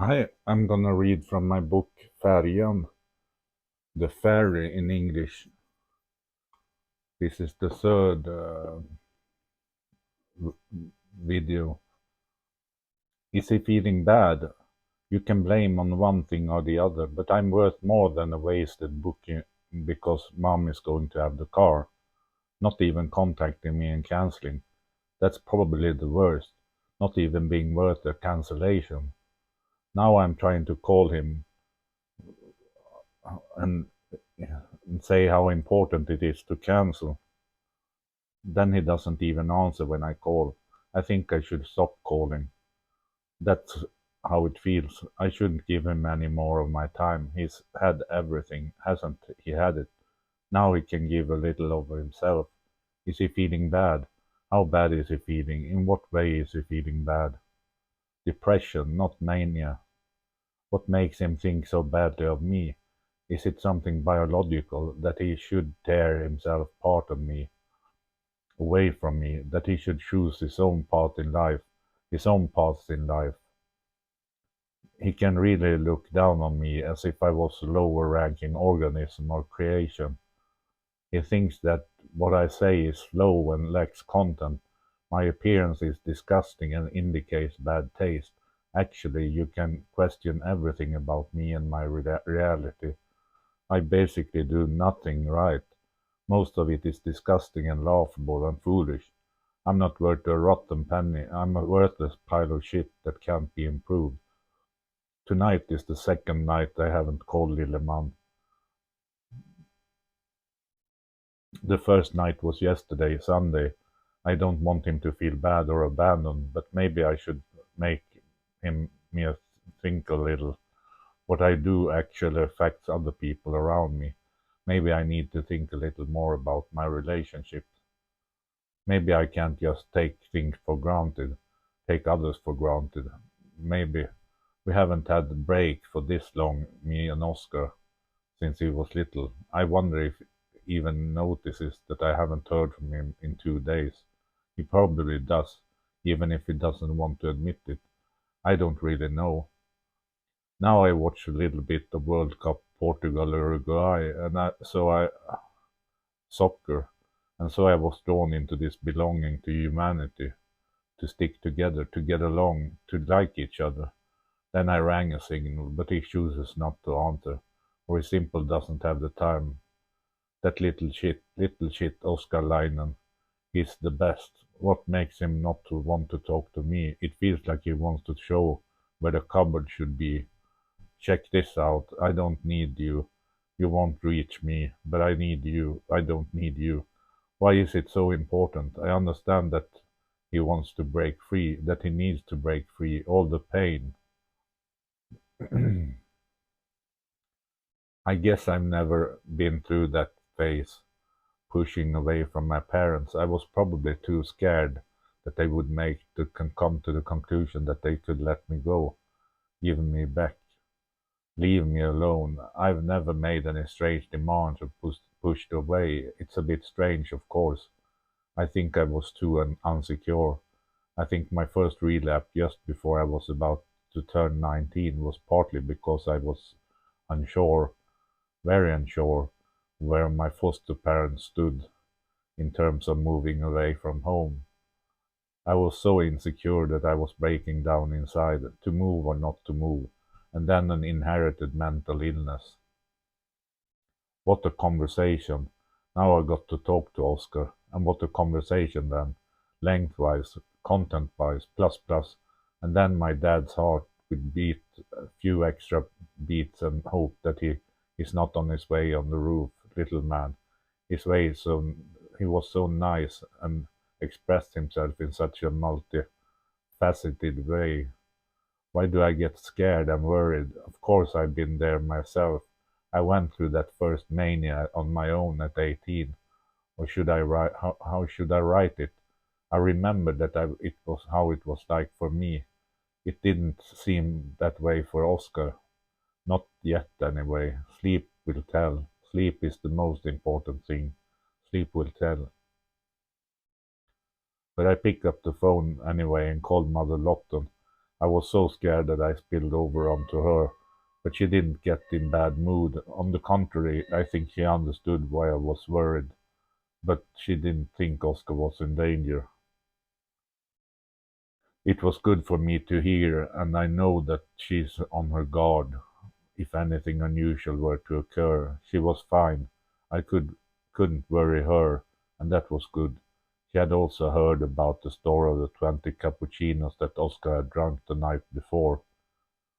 Hi, I'm gonna read from my book Färjan, the ferry in English. This is the third video. Is he feeling bad? You can blame on one thing or the other, but I'm worth more than a wasted booking because mom is going to have the car, not even contacting me and canceling. That's probably the worst, not even being worth a cancellation. Now I'm trying to call him and, and say how important it is to cancel. Then he doesn't even answer when I call. I think I should stop calling. That's how it feels. I shouldn't give him any more of my time. He's had everything, hasn't he had it? Now he can give a little of himself. Is he feeling bad? How bad is he feeling? In what way is he feeling bad? Depression, not mania. What makes him think so badly of me? Is it something biological that he should tear himself apart of me? Away from me, that he should choose his own path in life, his own paths in life. He can really look down on me as if I was a lower ranking organism or creation. He thinks that what I say is slow and lacks content. My appearance is disgusting and indicates bad taste. Actually, you can question everything about me and my reality. I basically do nothing right. Most of it is disgusting and laughable and foolish. I'm not worth a rotten penny. I'm a worthless pile of shit that can't be improved. Tonight is the second night I haven't called Lilleman. The first night was yesterday, Sunday. I don't want him to feel bad or abandoned, but maybe I should make me think a little. What I do actually affects other people around me. Maybe I need to think a little more about my relationships. Maybe I can't just take things for granted, take others for granted. Maybe we haven't had a break for this long, me and Oscar, since he was little. I wonder if he even notices that I haven't heard from him in 2 days. He probably does, even if he doesn't want to admit it. I don't really know. Now I watch a little bit of World Cup Portugal Uruguay, and soccer, and so I was drawn into this belonging to humanity, to stick together, to get along, to like each other. Then I rang a signal, but he chooses not to answer, or he simply doesn't have the time. That little shit Oscar Leinen, he's the best. What makes him not to want to talk to me? It feels like he wants to show where the cupboard should be. Check this out. I don't need you. You won't reach me, but I need you. I don't need you. Why is it so important? I understand that he wants to break free, that he needs to break free, all the pain. I guess I've never been through that phase, pushing away from my parents. I was probably too scared that they would come to the conclusion that they could let me go, give me back, leave me alone. I've never made any strange demands or pushed away. It's a bit strange, of course. I think I was too unsecure. I think my first relapse just before I was about to turn 19 was partly because I was unsure, very unsure, where my foster parents stood in terms of moving away from home. I was so insecure that I was breaking down inside, to move or not to move, and then an inherited mental illness. What a conversation. Now I got to talk to Oscar, and what a conversation then. Lengthwise, content-wise, plus plus, and then my dad's heart would beat a few extra beats and hope that he's not on his way on the roof, little man. His way so he was so nice and expressed himself in such a multifaceted way. Why do I get scared and worried? Of course I've been there myself. I went through that first mania on my own at 18. Or should I write how should I write it? I remember that it was how it was like for me. It didn't seem that way for Oscar. Not yet anyway. Sleep will tell. Sleep is the most important thing. Sleep will tell. But I picked up the phone anyway and called Mother Lotton. I was so scared that I spilled over onto her, but she didn't get in bad mood. On the contrary, I think she understood why I was worried, but she didn't think Oscar was in danger. It was good for me to hear, and I know that she's on her guard. If anything unusual were to occur, she was fine. I couldn't worry her, and that was good. She had also heard about the story of the 20 cappuccinos that Oscar had drunk the night before.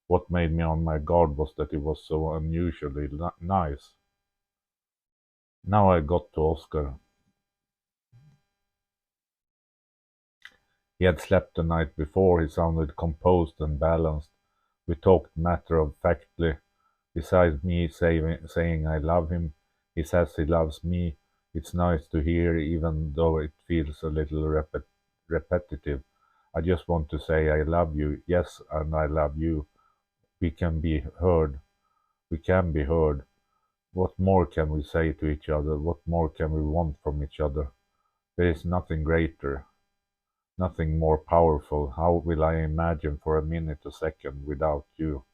What made me on my guard was that it was so unusually nice. Now I got to Oscar. He had slept the night before. He sounded composed and balanced. We talked matter-of-factly. Besides me saying I love him, he says he loves me. It's nice to hear, even though it feels a little repetitive. I just want to say I love you, yes, and I love you. We can be heard. We can be heard. What more can we say to each other? What more can we want from each other? There is nothing greater, nothing more powerful. How will I imagine for a minute, a second, without you,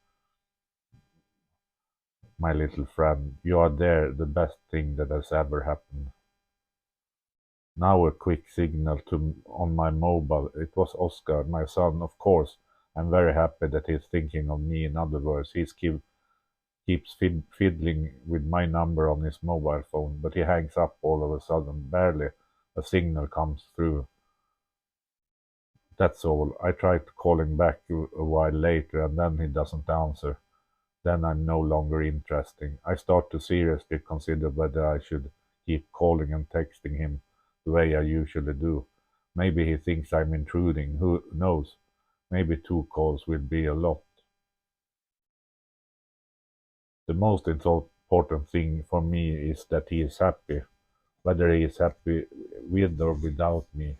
my little friend? You are there, the best thing that has ever happened. Now a quick signal on my mobile. It was Oscar, my son, of course. I'm very happy that he's thinking of me. In other words, keeps fiddling with my number on his mobile phone, but he hangs up all of a sudden. Barely a signal comes through. That's all. I tried calling back a while later, and then he doesn't answer. Then I'm no longer interesting. I start to seriously consider whether I should keep calling and texting him the way I usually do. Maybe he thinks I'm intruding. Who knows? Maybe 2 calls will be a lot. The most important thing for me is that he is happy. Whether he is happy with or without me,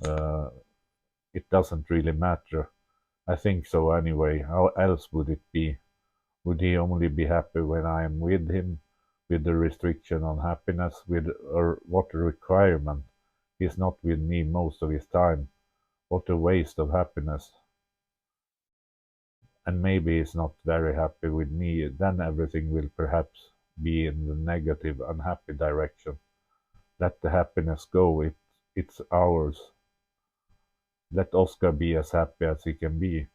uh, it doesn't really matter. I think so anyway. How else would it be? Would he only be happy when I am with him? With the restriction on happiness? With or what a requirement? He's not with me most of his time. What a waste of happiness. And maybe he's not very happy with me. Then everything will perhaps be in the negative, unhappy direction. Let the happiness go. It's ours. Let Oscar be as happy as he can be,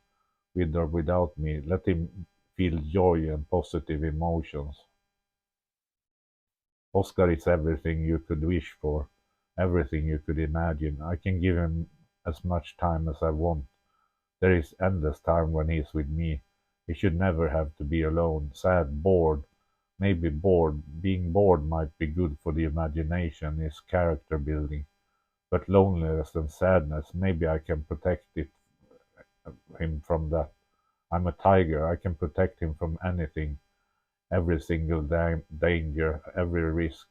with or without me. Let him feel joy and positive emotions. Oscar is everything you could wish for, everything you could imagine. I can give him as much time as I want. There is endless time when he is with me. He should never have to be alone, sad, bored. Maybe bored. Being bored might be good for the imagination, is character building. But loneliness and sadness, maybe I can protect him from that. I'm a tiger. I can protect him from anything, every single danger, every risk.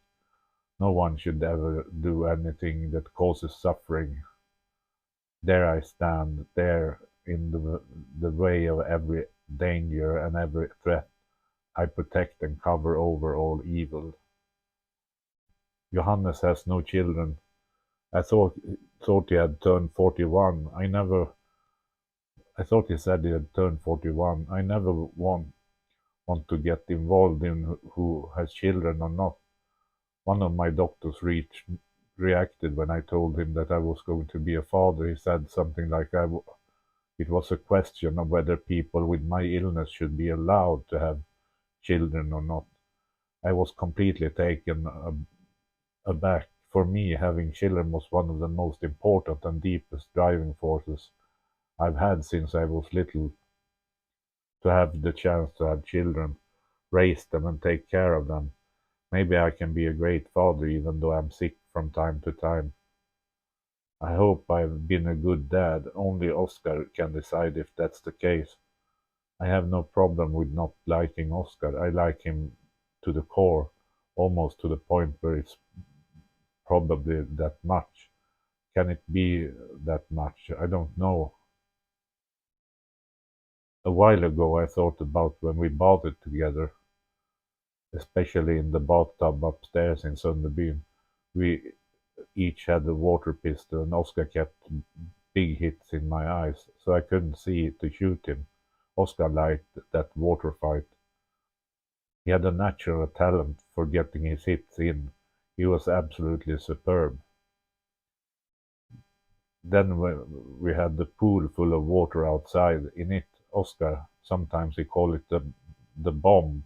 No one should ever do anything that causes suffering. There I stand, there in the way of every danger and every threat. I protect and cover over all evil. Johannes has no children. I thought he had turned 41. I thought he said he had turned 41. I never want to get involved in who has children or not. One of my doctors reacted when I told him that I was going to be a father. He said something like it was a question of whether people with my illness should be allowed to have children or not. I was completely taken aback. For me, having children was one of the most important and deepest driving forces I've had since I was little. To have the chance to have children, raise them and take care of them. Maybe I can be a great father even though I'm sick from time to time. I hope I've been a good dad. Only Oscar can decide if that's the case. I have no problem with not liking Oscar. I like him to the core, almost to the point where it's probably that much. Can it be that much? I don't know. A while ago I thought about when we bathed together, especially in the bathtub upstairs in Sunderbyn. We each had a water pistol, and Oscar kept big hits in my eyes, so I couldn't see to shoot him. Oscar liked that water fight. He had a natural talent for getting his hits in. He was absolutely superb. Then we had the pool full of water outside. In it, Oscar, sometimes he called it the bomb.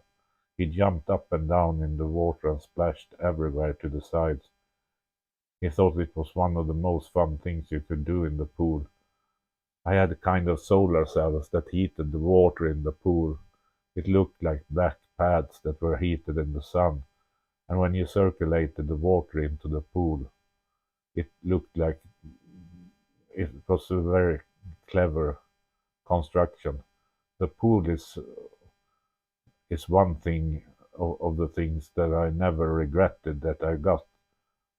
He jumped up and down in the water and splashed everywhere to the sides. He thought it was one of the most fun things you could do in the pool. I had a kind of solar cells that heated the water in the pool. It looked like black pads that were heated in the sun, and when you circulated the water into the pool, it looked like it was a very clever construction. The pool is one thing of the things that I never regretted that I got.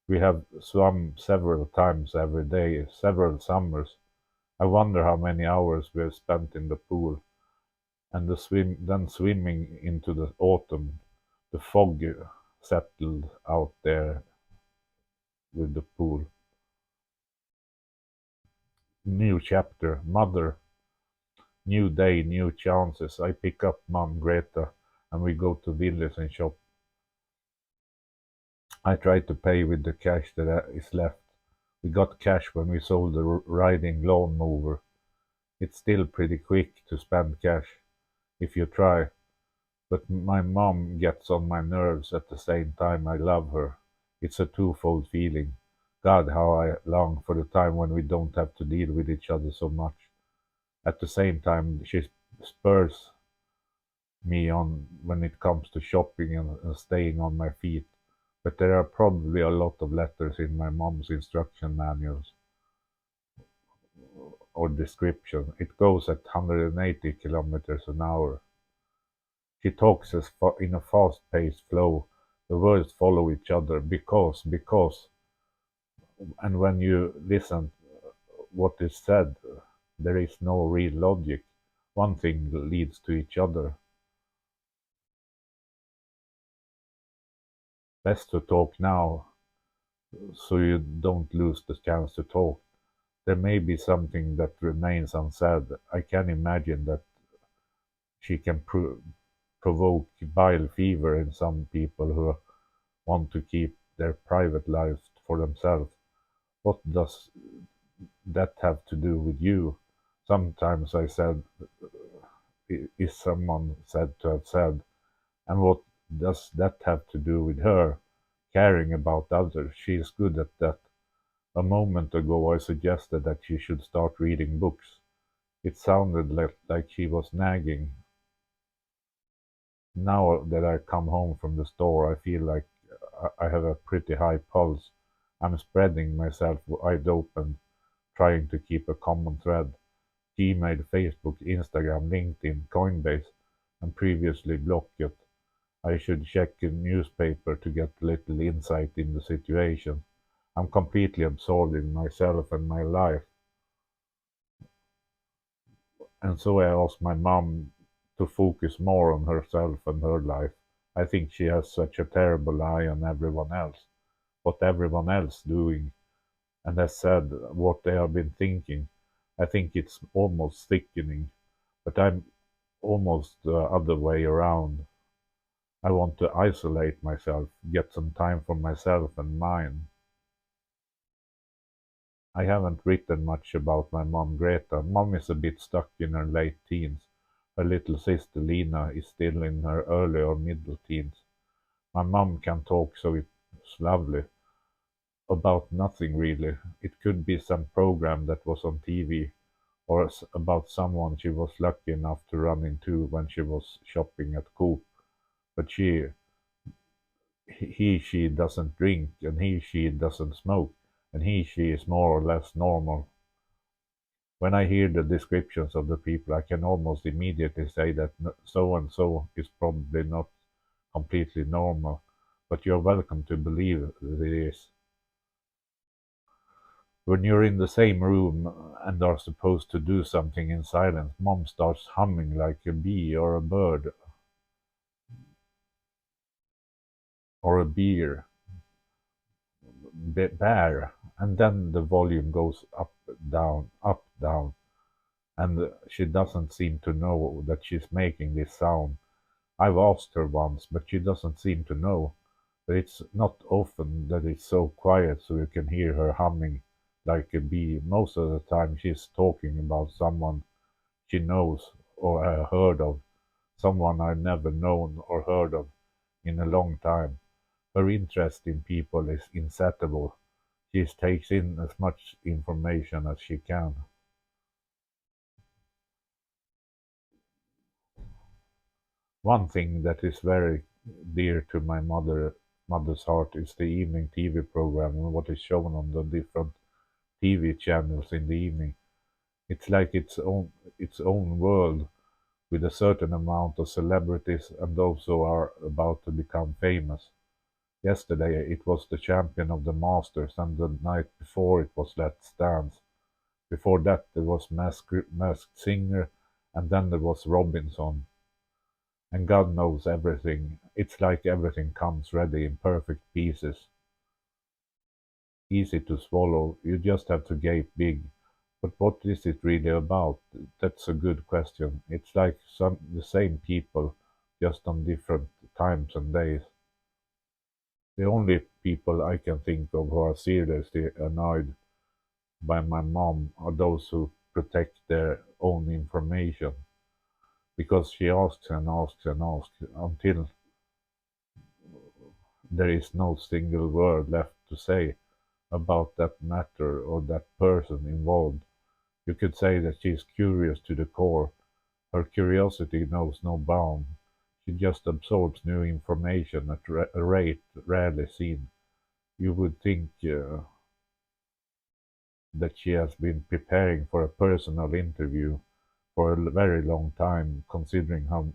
We have swum several times every day, several summers. I wonder how many hours we have spent in the pool. And then swimming into the autumn, the fog settled out there with the pool. New chapter, mother, new day, new chances. I pick up Mom Greta and we go to Willys and shop. I try to pay with the cash that is left. We got cash when we sold the riding lawn mower. It's still pretty quick to spend cash if you try, but my mom gets on my nerves at the same time I love her. It's a twofold feeling. God, how I long for the time when we don't have to deal with each other so much. At the same time, she spurs me on when it comes to shopping and staying on my feet. But there are probably a lot of letters in my mom's instruction manuals or description. It goes at 180 kilometers an hour. She talks in a fast-paced flow. The words follow each other because, and when you listen what is said, there is no real logic. One thing leads to each other. Best to talk now, so you don't lose the chance to talk. There may be something that remains unsaid. I can imagine that she can provoke bile fever in some people who want to keep their private lives for themselves. What does that have to do with you? Sometimes I said, is someone said to have said, and what does that have to do with her? Caring about others. She is good at that. A moment ago I suggested that she should start reading books. It sounded like she was nagging. Now that I come home from the store, I feel like I have a pretty high pulse. I'm spreading myself wide open, trying to keep a common thread. Gmail, Facebook, Instagram, LinkedIn, Coinbase, and previously Blocket. I should check a newspaper to get a little insight in the situation. I'm completely absorbed in myself and my life. And so I asked my mom to focus more on herself and her life. I think she has such a terrible eye on everyone else, what everyone else doing, and has said what they have been thinking. I think it's almost sickening, but I'm almost the other way around. I want to isolate myself, get some time for myself and mine. I haven't written much about my mom Greta. Mom is a bit stuck in her late teens. Her little sister Lina is still in her early or middle teens. My mom can talk so it's lovely. About nothing really. It could be some program that was on TV, or about someone she was lucky enough to run into when she was shopping at Coop. But she doesn't drink, and she doesn't smoke, and she is more or less normal. When I hear the descriptions of the people, I can almost immediately say that so and so is probably not completely normal, but you're welcome to believe that it is. When you're in the same room and are supposed to do something in silence, mom starts humming like a bee or a bird or a bear. And then the volume goes up, down, and she doesn't seem to know that she's making this sound. I've asked her once, but she doesn't seem to know. But it's not often that it's so quiet so you can hear her humming like a bee. Most of the time she's talking about someone she knows or heard of, someone I've never known or heard of in a long time. Her interest in people is insatiable. She takes in as much information as she can. One thing that is very dear to my mother's heart is the evening TV program and what is shown on the different TV channels in the evening. It's like its own world with a certain amount of celebrities and those who are about to become famous. Yesterday it was the champion of the Masters, and the night before it was Let's Dance. Before that there was Masked Singer, and then there was Robinson. And God knows everything. It's like everything comes ready in perfect pieces. Easy to swallow. You just have to gape big. But what is it really about? That's a good question. It's like the same people, just on different times and days. The only people I can think of who are seriously annoyed by my mom are those who protect their own information, because she asks and asks and asks until there is no single word left to say about that matter or that person involved. You could say that she is curious to the core. Her curiosity knows no bound. She just absorbs new information at a rate rarely seen. You would think that she has been preparing for a personal interview for a very long time, considering how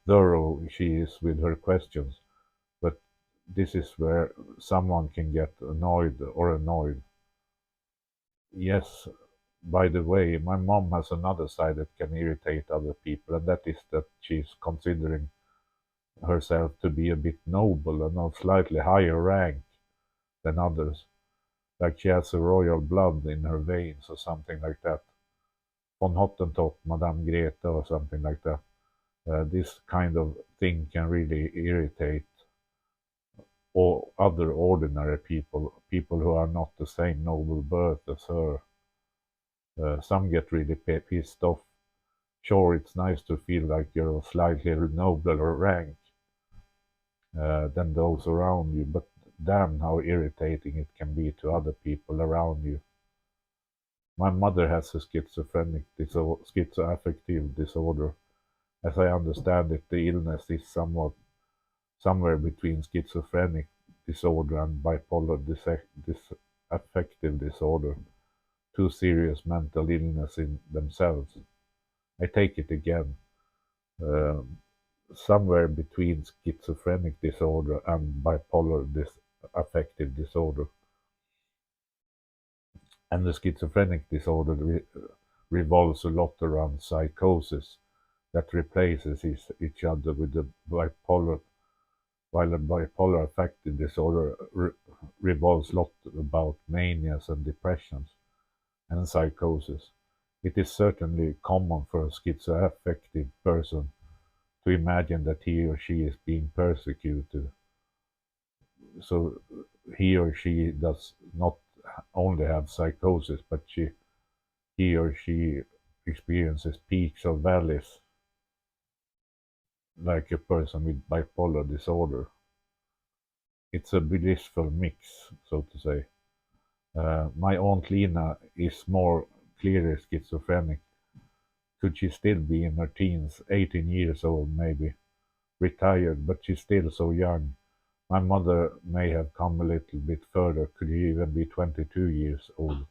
thorough she is with her questions. But this is where someone can get annoyed. Yes, by the way, my mom has another side that can irritate other people, and that is that she's considering herself to be a bit noble and of slightly higher rank than others, like she has a royal blood in her veins or something like that. Von Hottentot, Madame Greta, or something like that. This kind of thing can really irritate or other ordinary people, people who are not the same noble birth as her. Some get really pissed off. Sure, it's nice to feel like you're of slightly nobler rank than those around you, but damn how irritating it can be to other people around you. My mother has a schizoaffective disorder. As I understand it, the illness is somewhere between schizophrenic disorder and bipolar disaffective disorder, two serious mental illness in themselves. I take it again, um, somewhere between schizophrenic disorder and bipolar affective disorder. And the schizophrenic disorder revolves a lot around psychosis that replaces each other with the bipolar, while a bipolar affective disorder revolves a lot about manias and depressions and psychosis. It is certainly common for a schizoaffective person to imagine that he or she is being persecuted. So he or she does not only have psychosis, but he or she experiences peaks or valleys like a person with bipolar disorder. It's a blissful mix, so to say. My Aunt Lena is more clearly schizophrenic. Could she still be in her teens, 18 years old maybe, retired, but she's still so young. My mother may have come a little bit further. Could she even be 22 years old?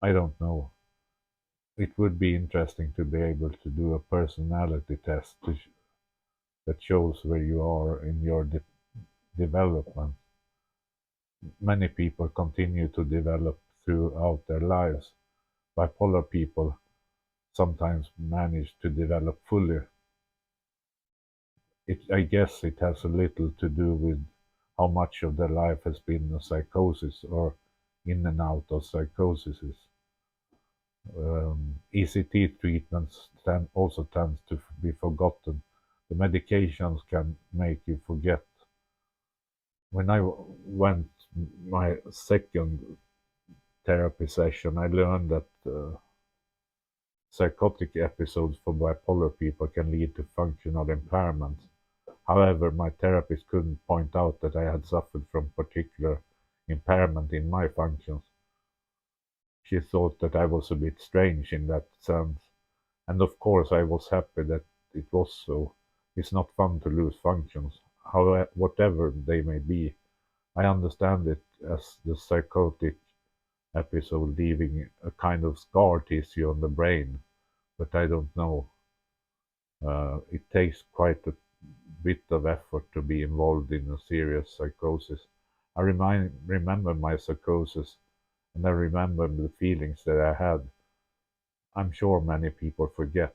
I don't know. It would be interesting to be able to do a personality test that shows where you are in your development. Many people continue to develop throughout their lives. Bipolar people sometimes manage to develop fully. I guess it has a little to do with how much of their life has been a psychosis or in and out of psychosis. ECT treatments also tends to be forgotten. The medications can make you forget. When I went my second therapy session, I learned that psychotic episodes for bipolar people can lead to functional impairments. However, my therapist couldn't point out that I had suffered from particular impairment in my functions. She thought that I was a bit strange in that sense, and of course I was happy that it was so. It's not fun to lose functions, however, whatever they may be. I understand it as the psychotic episode leaving a kind of scar tissue on the brain, but I don't know. It takes quite a bit of effort to be involved in a serious psychosis. Remember my psychosis, and I remember the feelings that I had. I'm sure many people forget.